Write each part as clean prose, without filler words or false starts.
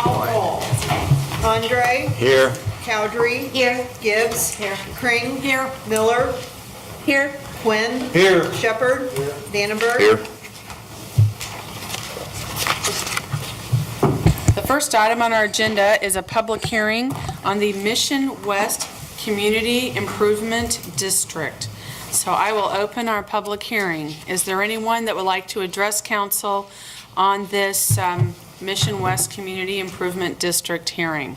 Call roll. Andre? Here. Cowdery? Here. Gibbs? Here. Kring? Here. Miller? Here. Quinn? Here. Shepherd? Dannenberg? Here. The first item on our agenda is a public hearing on the Mission West Community Improvement District. So I will open our public hearing. Is there anyone that would like to address council on this Mission West Community Improvement District hearing?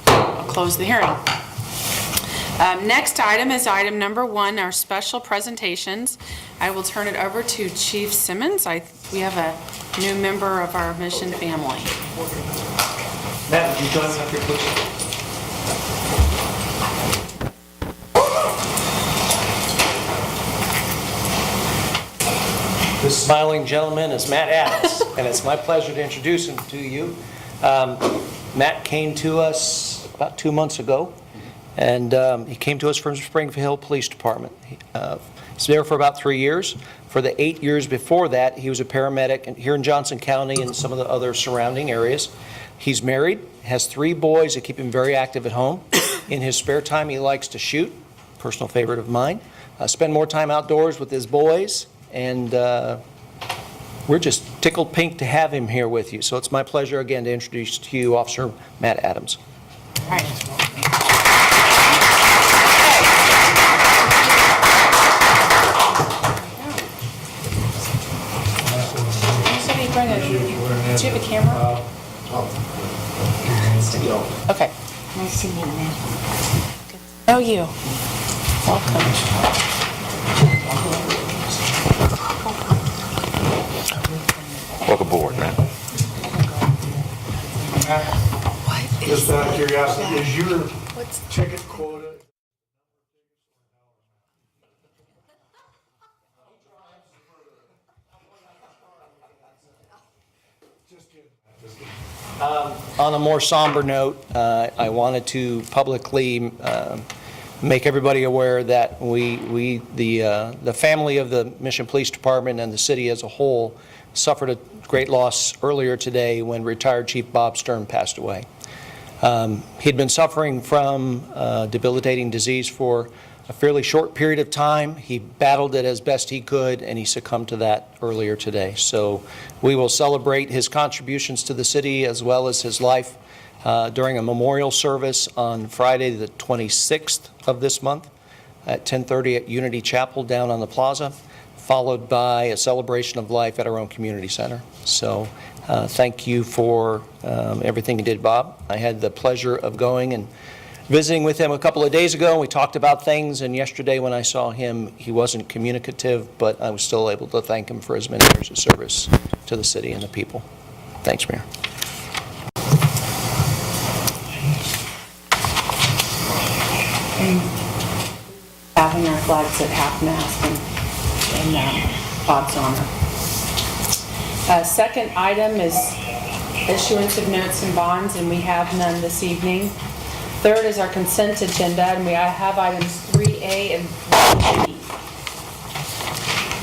I'll close the hearing. Next item is item number 1, our special presentations. I will turn it over to Chief Simmons. We have a new member of our Mission family. Matt, would you join me up here, please? This smiling gentleman is Matt Adams, and it's my pleasure to introduce him to you. Matt came to us about 2 months ago, and he came to us from Springfield Hill Police Department. He's there for about 3 years. For the 8 years before that, he was a paramedic here in Johnson County and some of the other surrounding areas. He's married, has 3 boys that keep him very active at home. In his spare time, he likes to shoot, personal favorite of mine, spend more time outdoors with his boys, and we're just tickled pink to have him here with you. So it's my pleasure again to introduce to you Officer Matt Adams. All right. Somebody bring do you have a camera? Okay. Nice to meet you, man. Oh, you. Welcome. Welcome aboard, man. Just out of curiosity, is your ticket quota? Just kidding. On a more somber note, I wanted to publicly make everybody aware that the family of the Mission Police Department and the city as a whole suffered a great loss earlier today when retired Chief Bob Stern passed away. He'd been suffering from debilitating disease for a fairly short period of time. He battled it as best he could, and he succumbed to that earlier today. So we will celebrate his contributions to the city as well as his life during a memorial service on Friday the 26th of this month at 10:30 at Unity Chapel down on the plaza, followed by a celebration of life at our own community center. So thank you for everything you did, Bob. I had the pleasure of going and visiting with him a couple of days ago, and we talked about things, and yesterday when I saw him, he wasn't communicative, but I was still able to thank him for his many years of service to the city and the people. Thanks, Mayor. Having our flags at half-mast in Bob's honor. Second item is issuance of notes and bonds, and we have none this evening. Third is our consent agenda, and we have items 3A and 3B.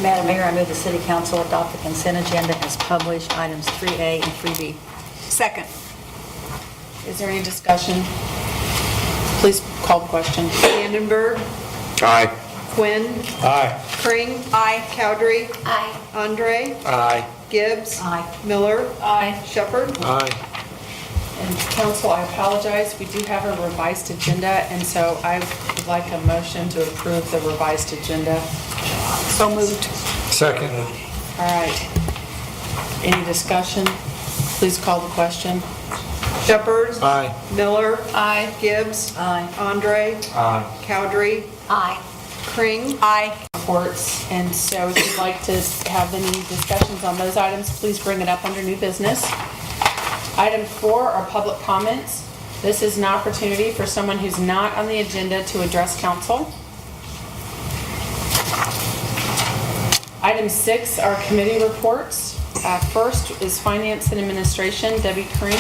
Madam Mayor, I move the City Council adopt the consent agenda as published, items 3A and 3B. Second. Is there any discussion? Please call the question. Dannenberg? Aye. Quinn? Aye. Kring? Aye. Cowdery? Aye. Andre? Aye. Gibbs? Aye. Miller? Aye. Shepherd? Aye. And council, I apologize, we do have a revised agenda, and so I would like a motion to approve the revised agenda. So moved. Second. All right. Any discussion? Please call the question. Shepherd? Aye. Miller? Aye. Gibbs? Aye. Andre? Aye. Cowdery? Aye. Kring? Aye. Reports, and so if you'd like to have any discussions on those items, please bring it up under new business. Item 4 are public comments. This is an opportunity for someone who's not on the agenda to address council. Item 6 are committee reports. First is Finance and Administration, Debbie Kring.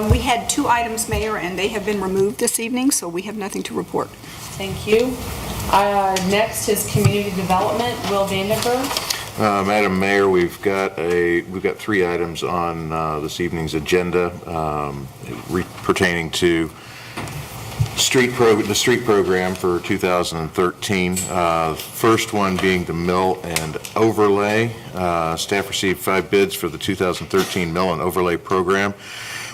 We had 2 items, Mayor, and they have been removed this evening, so we have nothing to report. Thank you. Next is Community Development, Will Vandenberg. Madam Mayor, we've got three items on this evening's agenda pertaining to the street program for 2013. First one being the mill and overlay. Staff received 5 bids for the 2013 mill and overlay program,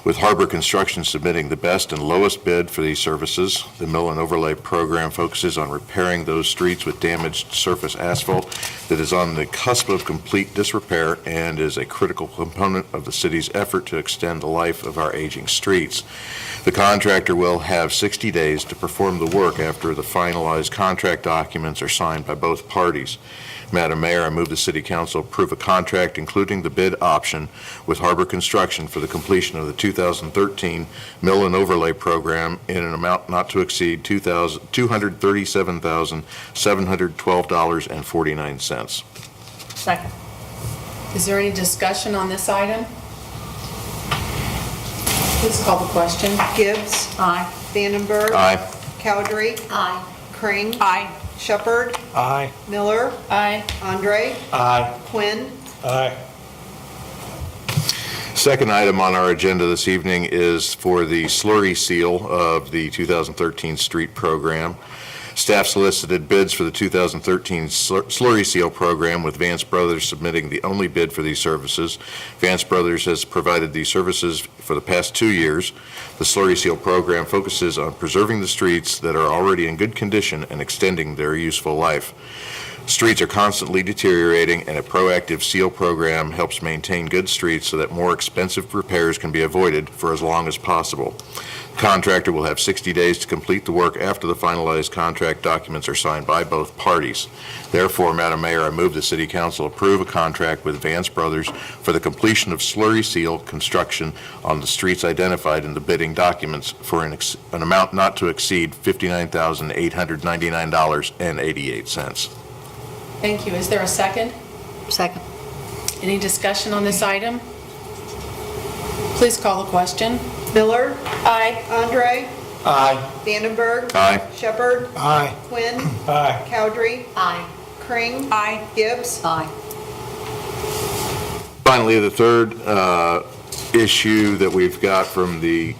with Harbor Construction submitting the best and lowest bid for these services. The mill and overlay program focuses on repairing those streets with damaged surface asphalt that is on the cusp of complete disrepair and is a critical component of the city's effort to extend the life of our aging streets. The contractor will have 60 days to perform the work after the finalized contract documents are signed by both parties. Madam Mayor, I move the City Council approve a contract including the bid option with Harbor Construction for the completion of the 2013 mill and overlay program in an amount not to exceed $237,712.49. Second. Is there any discussion on this item? Please call the question. Gibbs. Aye. Vandenberg. Aye. Cowdery. Aye. Crane. Aye. Shepherd. Aye. Miller. Aye. Andre. Aye. Quinn. Aye. Second item on our agenda this evening is for the slurry seal of the 2013 street program. Staff solicited bids for the 2013 slurry seal program, with Vance Brothers submitting the only bid for these services. Vance Brothers has provided these services for the past 2 years. The slurry seal program focuses on preserving the streets that are already in good condition and extending their useful life. Streets are constantly deteriorating, and a proactive seal program helps maintain good streets so that more expensive repairs can be avoided for as long as possible. The contractor will have 60 days to complete the work after the finalized contract documents are signed by both parties. Therefore, Madam Mayor, I move the City Council approve a contract with Vance Brothers for the completion of slurry seal construction on the streets identified in the bidding documents for an amount not to exceed $59,899.88. Thank you. Is there a second? Second. Any discussion on this item? Please call the question. Miller. Aye. Andre. Aye. Vandenberg. Aye. Shepherd. Aye. Quinn. Aye. Cowdery. Aye. Crane. Aye. Gibbs. Aye. Finally, the third issue that we've got for the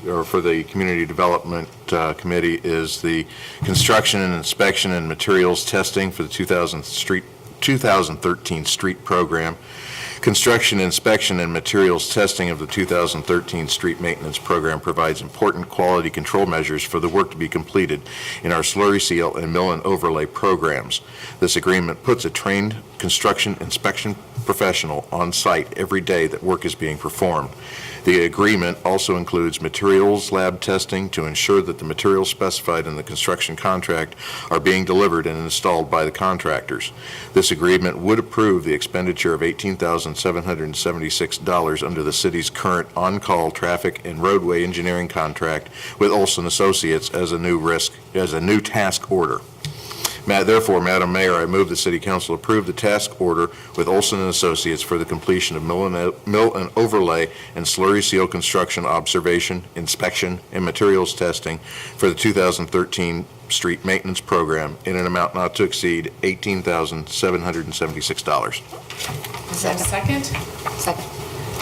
Community Development Committee is the construction and inspection and materials testing for the 2013 street program. Construction, inspection, and materials testing of the 2013 street maintenance program provides important quality control measures for the work to be completed in our slurry seal and mill and overlay programs. This agreement puts a trained construction inspection professional on site every day that work is being performed. The agreement also includes materials lab testing to ensure that the materials specified in the construction contract are being delivered and installed by the contractors. This agreement would approve the expenditure of $18,776 under the city's current on-call traffic and roadway engineering contract with Olson Associates as a new task order. Therefore, Madam Mayor, I move the City Council approve the task order with Olson and Associates for the completion of mill and overlay and slurry seal construction observation, inspection, and materials testing for the 2013 street maintenance program in an amount not to exceed $18,776. Is there a second? Second.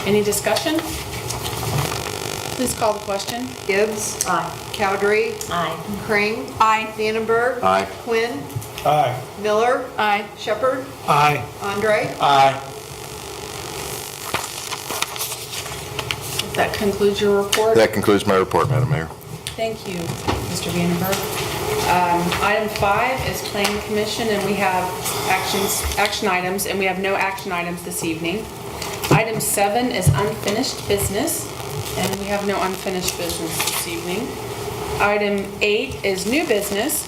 Any discussion? Please call the question. Gibbs. Aye. Cowdery. Aye. Crane. Aye. Vandenberg. Aye. Quinn. Aye. Miller. Aye. Shepherd. Aye. Andre. Aye. That concludes your report. That concludes my report, Madam Mayor. Thank you, Mr. Vandenberg. Item 5 is Planning Commission, and we have action items, and we have no action items this evening. Item 7 is unfinished business, and we have no unfinished business this evening. Item 8 is new business,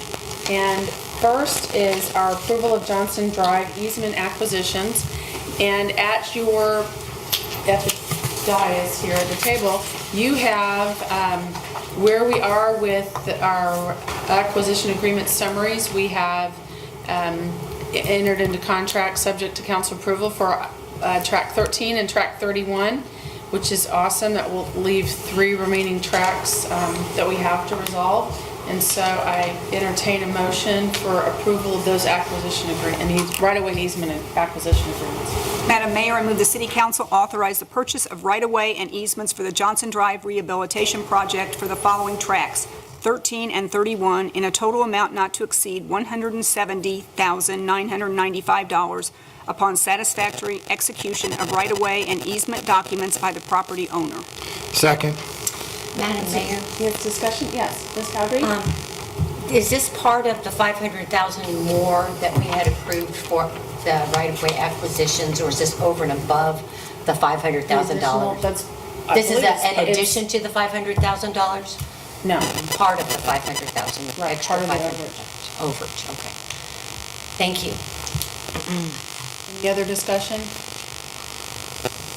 and first is our approval of Johnson Drive easement acquisitions. And at the dais here at the table, you have where we are with our acquisition agreement summaries. We have entered into contract subject to council approval for track 13 and track 31, which is awesome. That will leave 3 remaining tracks that we have to resolve. And so I entertain a motion for approval of those acquisition agreements, right-of-way and easement and acquisition agreements. Madam Mayor, I move the City Council authorize the purchase of right-of-way and easements for the Johnson Drive Rehabilitation Project for the following tracks, 13 and 31, in a total amount not to exceed $170,995 upon satisfactory execution of right-of-way and easement documents by the property owner. Second. Madam Mayor, Yes, discussion? Yes, Ms. Cowdery? is this part of the 500,000 more that we had approved for the right-of-way acquisitions, or is this over and above the $500,000? That's, I This is believe it's- an it's- addition to the $500,000? No. Part of the 500,000? Right, extra part of the 500,000. Overage, okay. Thank you. Any other discussion?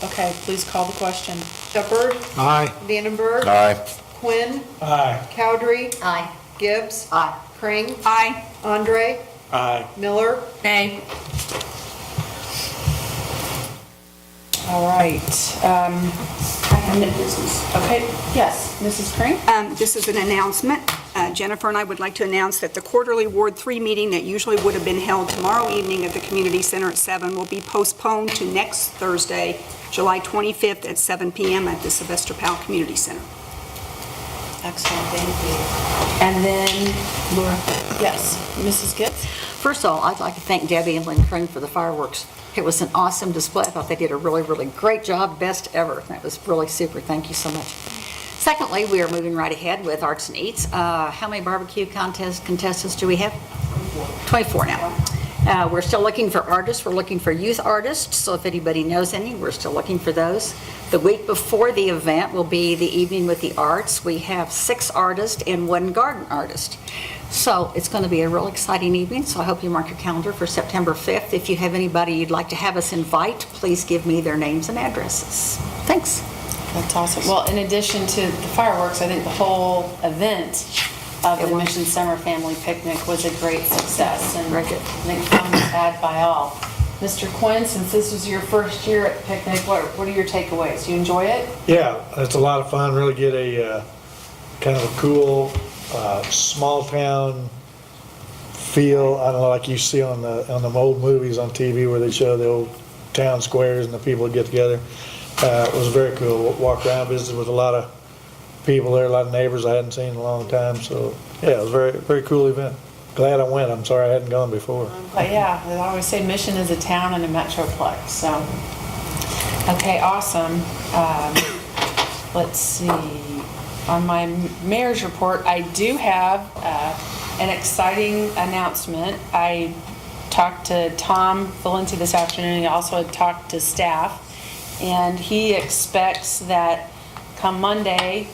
Okay, please call the question. Shepherd, Aye. Vandenberg, Aye. Quinn, Aye. Cowdery, Aye. Gibbs, Aye. Pring, Aye. Andre, Aye. Miller, Nay. All right. Okay, yes, Mrs. Crane? This is an announcement. Jennifer and I would like to announce that the quarterly Ward 3 meeting that usually would have been held tomorrow evening at the Community Center at 7 will be postponed to next Thursday, July 25th at 7 p.m. at the Sylvester Powell Community Center. Excellent, thank you. And then, Laura? Yes, Mrs. Gibbs? First of all, I'd like to thank Debbie and Lynn Kring for the fireworks. It was an awesome display. I thought they did a really, really great job, best ever. That was really super. Thank you so much. Secondly, we are moving right ahead with Arts and Eats. How many barbecue contestants do we have? 24 now. We're still looking for artists. We're looking for youth artists, so if anybody knows any, we're still looking for those. The week before the event will be the Evening with the Arts. We have 6 artists and 1 garden artist. So it's going to be a real exciting evening, so I hope you mark your calendar for September 5th. If you have anybody you'd like to have us invite, please give me their names and addresses. Thanks. That's awesome. Well, in addition to the fireworks, I think the whole event of the Mission Summer Family Picnic was a great success. And Very good. I think fun was had by all. Mr. Quinn, since this was your first year at the picnic, what are your takeaways? You enjoy it? Yeah, it's a lot of fun, really get a kind of a cool, small town feel. I don't know, like you see on the old movies on TV where they show the old town squares and the people get together. It was very cool. Walked around, visited with a lot of people there, a lot of neighbors I hadn't seen in a long time. So yeah, it was a very, very cool event. Glad I went. I'm sorry I hadn't gone before. But yeah, I always say Mission is a town and a metroplex, so. Okay, awesome. Let's see. On my mayor's report, I do have an exciting announcement. I talked to Tom Valenti this afternoon. I also had talked to staff, and he expects that come Monday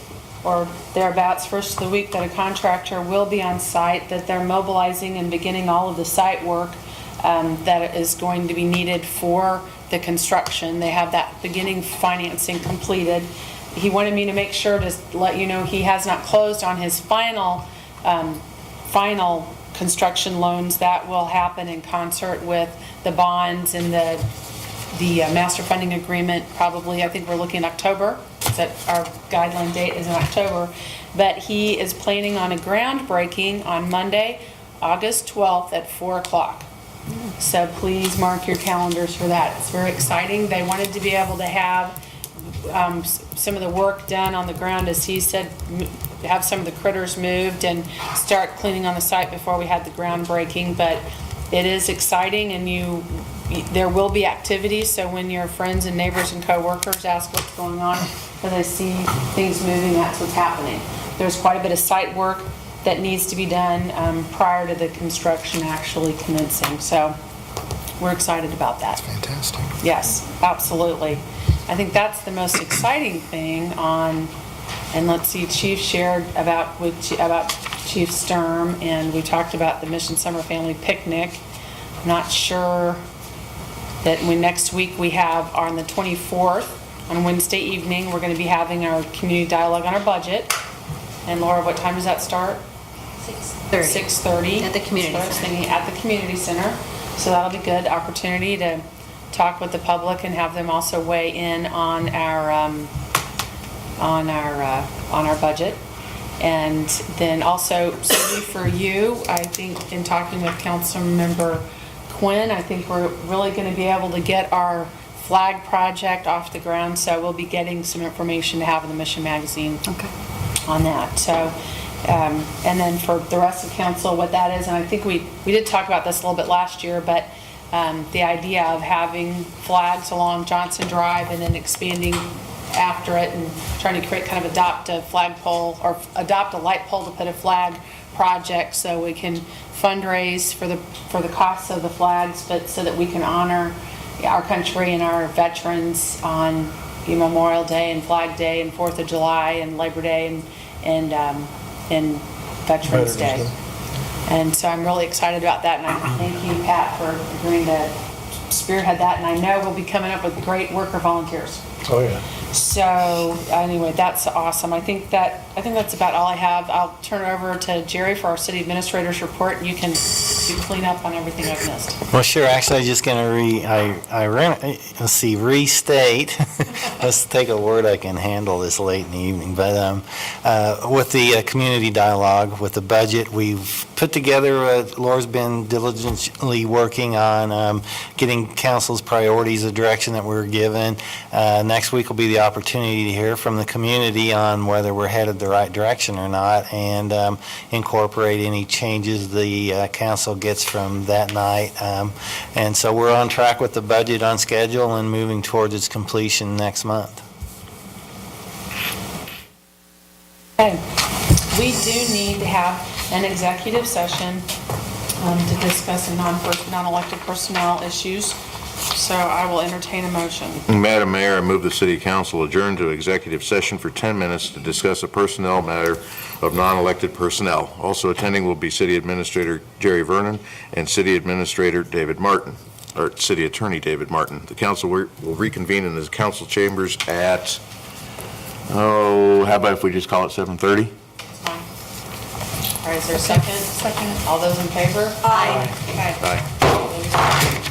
or thereabouts, first of the week, that a contractor will be on site, that they're mobilizing and beginning all of the site work that is going to be needed for the construction. They have that beginning financing completed. He wanted me to make sure to let you know he has not closed on his final construction loans. That will happen in concert with the bonds and the master funding agreement. Probably, I think we're looking at October. That our guideline date is in October. But he is planning on a groundbreaking on Monday, August 12th at 4 o'clock. So please mark your calendars for that. It's very exciting. They wanted to be able to have some of the work done on the ground, as he said, have some of the critters moved and start cleaning on the site before we had the groundbreaking. But it is exciting, and there will be activities, so when your friends and neighbors and coworkers ask what's going on, when they see things moving, that's what's happening. There's quite a bit of site work that needs to be done prior to the construction actually commencing, so we're excited about that. Fantastic. Yes, absolutely. I think that's the most exciting thing on, and let's see, Chief shared about Chief Sturm, and we talked about the Mission Summer Family Picnic. Not sure that next week we have on the 24th, on Wednesday evening, we're going to be having our community dialogue on our budget. And Laura, what time does that start? 6:30. 6:30. At the community So I was center. thinking at the community center. So that'll be good opportunity to talk with the public and have them also weigh in on our budget. And then also, Cindy, for you, I think in talking with Councilmember Quinn, I think we're really going to be able to get our flag project off the ground, so we'll be getting some information to have in the Mission Magazine on that. So, and then for the rest of council, what that is, and I think we did talk about this a little bit last year, but the idea of having flags along Johnson Drive and then expanding after it and trying to create kind of adopt a flagpole or adopt a light pole to put a flag project so we can fundraise for the costs of the flags, but so that we can honor our country and our veterans on Memorial Day and Flag Day and 4th of July and Labor Day and Veterans Day. And so I'm really excited about that, and I thank you, Pat, for agreeing to spearhead that, and I know we'll be coming up with great worker volunteers. Oh, yeah. So anyway, that's awesome. I think that's about all I have. I'll turn it over to Jerry for our city administrator's report, and you can do clean up on everything I've missed. Well, sure. Actually, I'm just going to restate. Let's take a word I can handle this late in the evening. But with the community dialogue, with the budget, we've put together, Laura's been diligently working on getting council's priorities, the direction that we're given. Next week will be the opportunity to hear from the community on whether we're headed the right direction or not, and incorporate any changes the council gets from that night. And so we're on track with the budget, on schedule, and moving towards its completion next month. Okay, we do need to have an executive session to discuss non-elected personnel issues. So I will entertain a motion. Madam Mayor, I move the city council adjourn to executive session for 10 minutes to discuss a personnel matter of non-elected personnel. Also attending will be City Administrator Jerry Vernon and City Administrator David Martin, or City Attorney David Martin. The council will reconvene in the council chambers at, how about if we just call it 7:30? Fine. All right, is there a second? Second. All those in favor? Aye. Okay. Aye.